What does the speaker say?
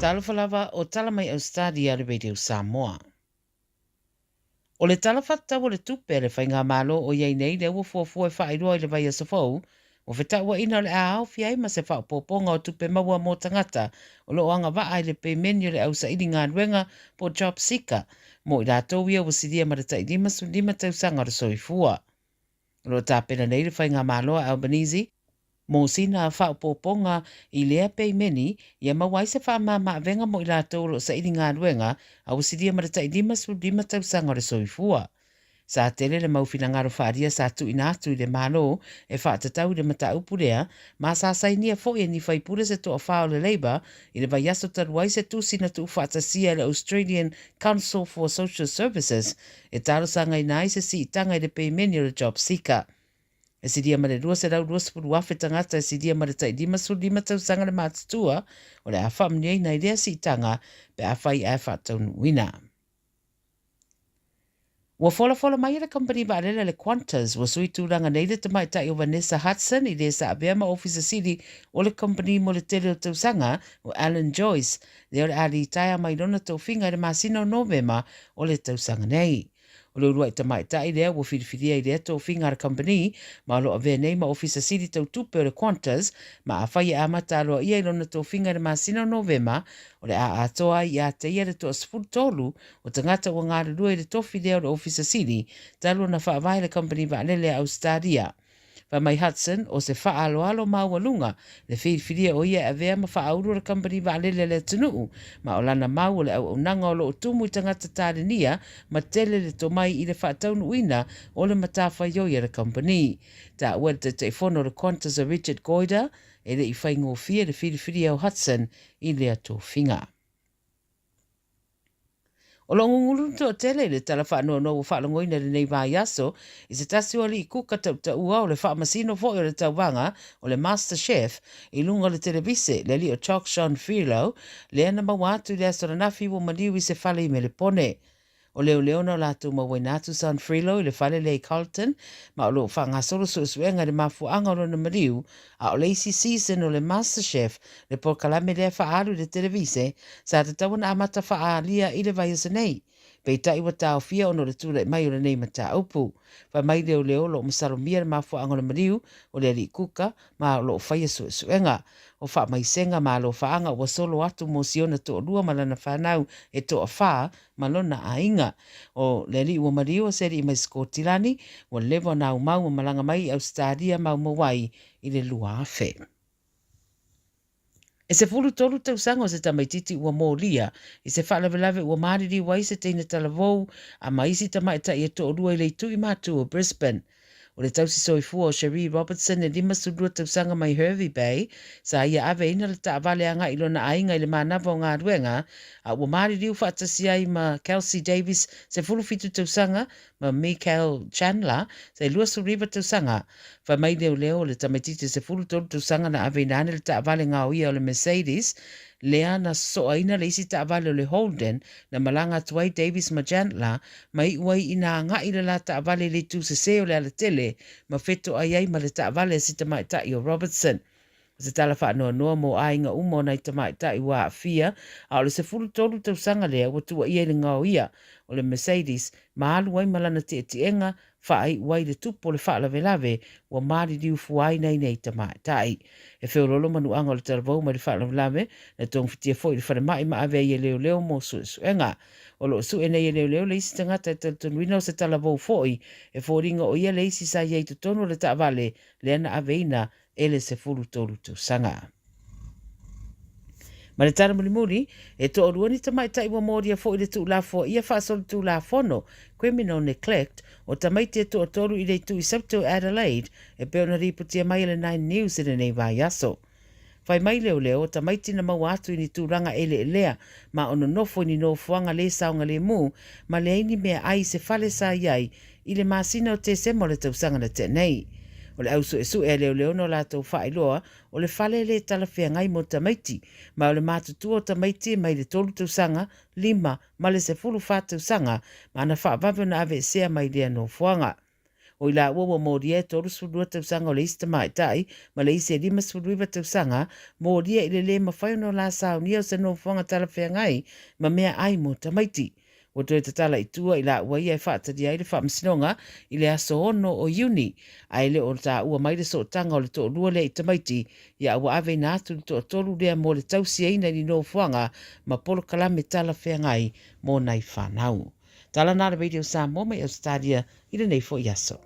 Tala Fou o tala mai Ausetalia le radio Samoa. O le tala whata o le tupe le whainga malo o iei nei le ua fuafua e whaeroa i le vai asafou, o wheta ua ina le a au fiai ma se whaopoponga o tupe maua mō tangata o lo anga waa le peimeni o le ausa ili ngā ruenga po job seeker mo i rātou ia o siria maratai lima tausanga o le soifua. O lo tāpena nei le whainga malo a Albanese, mō sina whaopoponga i lea peimeni ia mawai se wha venga mo i rātou lo sa ili ngā ruenga a o siria maratai lima tausanga o le soifua. Sa tele le mauwhina ngaro whaaria sa tu ina atu i le malo e whaatatau le mata upurea, ma sa sainia fo e ni whaipure se to a whao le Labour i le vai aso taruai se tu sina tu whaatasia le Australian Council for Social Services e taro sanga i nai se si itanga i le peimeni o le job seeker. E siria ma le rua se rau rua sepuru wafe tangata e siria ma le tai lima tausanga le mātutua o le a whamniei na i rea si itanga pe a whai a whaataunu wina. Wa fola mai le company ba le Qantas wa sui tūranga nei le tamaitai o Vanessa Hudson i le sa abema officer sili o le company mo le tele o tausanga o Alan Joyce le o le ali taia mai rona tau whinga le masino Novema o le tausanga nei. O le urua i tamaitai lea wa whiriwhiria i lea tau whinga le company ma lo ave nei ma officer sili tau tupe o le Qantas ma a whai a mataloa ia i rona tau whinga le masino Novema o le a atoa i a te ia le toa tolu o tangata o ngā rua i le tofi lea o le officer sili talo na whaavai le company va lele Ausetalia. Pa mai Hudson o se whaaloalo maualunga le whiriwhiria o ia avea ma whaauru le company va lele le tunuu ma o lana mau le au nanga o lo tumu i tangata tārenia ma tele le tomai i le whaataunu uina o le matawhai o ia le company. Ta ua te whono le Qantas o Richard Goida e le i whaingo fia le whiriwhiria o Hudson i lea tō whinga. O lo ngungulu to tele le tala whanua no whaalongoina le nei vai aso i se tasi o li i kuka tau ua o le whaamasino fo o le tauwanga o le Master Chef i lunga le televise le li o Chalk Sean Filo le ana mawatu le asora nafi wo maliwi se whale i me le pone. O leo leona o lātou mawainatu San Frilo i le whale le Carlton, ma o lo whangasoro suenga le mafuanga o lona mariu, a o leisi season o le MasterChef le porkalame lea whaaru le televise, sa te tawana amata whaalia i le vaiasa nei. Pei tai wa tau fia ono le tūra mai o le nei mata upu. Wha mai leo lo masaromia le mafuanga o le mariu o le ali kuka, ma o lo whaia suenga. O wha mai senga ma lo whaanga wa solo atu mo siona to lua malana whanau e to a wha malona a inga. O le li ua mariu o seri i mai Skotilani, o lewa na umau o malanga mai Ausetalia mau mawai i le lua afe. E se fulu tolu tausanga o se tamaititi ua mōria, i se whaalawelawe ua mariri wai se teina Tala Fou, a maisi tamaita i e to lua i leitu i mātu o Brisbane. O le tausi soifua o Cherie Robertson e lima sudua tausanga mai Hervey Bay, sa ia ave ina le taavale anga i lona ainga i le manawa o ngā ruenga, a ua mariri u whaatasia i ma Kelsey Davis se fulu fitu tausanga, ma Michael Chandler se lua suriva tausanga, fa mai leo le tamaititi se fulu tolu tausanga na ave inane le taavale ngā oia o le Mercedes, lea na soa ina le isi taavale o le Holden na malanga tuai Davis ma Chandler mai uai ina nga i le la taavale le tu se o le ala tele ma feto ai ma le taavale si tamaitai o Robertson. Se tala whaanoa mo ainga umo na i tamaitai wa afia a o le se fulu tolu tausanga lea wa tua ia le ngā oia o le Mercedes ma alu ai malana te tienga whaai wai le tupo le whaalawelawe wa maari riu fuai nei nei tamaitai. E whiololo manu anga o le Tala Fou ma le whaalawelawe na tong fitia fo i le whanamai ma ave i leo mo suenga. O lo su e nei leo le isi tangata e talatonuina o se Tala Fou foi e fōringa o ia le isi sa iei tutono le taavale le ana aveina ele se fulu tolu tausanga. Ma le tana mulimuri, e to oruani tamaitai wa moria fo i le tu la fo ia whaasolo tu la fono, criminal neglect, o tamaiti e to otoru i le tu i Sabto Adelaide, e peo na riputia mai le 9 News i le nei vai aso. Whai mai leo, tamaiti na mau atu i ni tūranga ele lea, ma ono nofo ni no fuanga le saunga le mu, ma le aini mea ai se fale sa iai, i le masina o te semo le tausanga na te nei. O le ausu e su e leo no la tau whailoa, o le fale le talawhia ngai mo tamaiti, ma o le mātutua o tamaiti mai le tolu tausanga, 5, ma le se fulu wha tausanga, ma ana whaavavio na ave sea mai lea no fuanga. O ila ua moria e toru sulua tausanga o le isi tamaitai, ma le isi e lima suluiva tausanga, moria i le mawhai no la saunia o se no whanga talawhengai, ma mea ai mo tamaiti. O toi te tala i tua i la ua ia e whaataria i le whaamasinonga i le aso ono o Iuni, a ele o ta ua maile so tanga o le to lua le i tamaiti, ia ua ave na atu le to tolu lea mo le tausi eina ni no whanga, ma polo kalame talawhengai mo nai whanau. Tala nara radio Samoa mai Ausetalia i le nei fo i aso.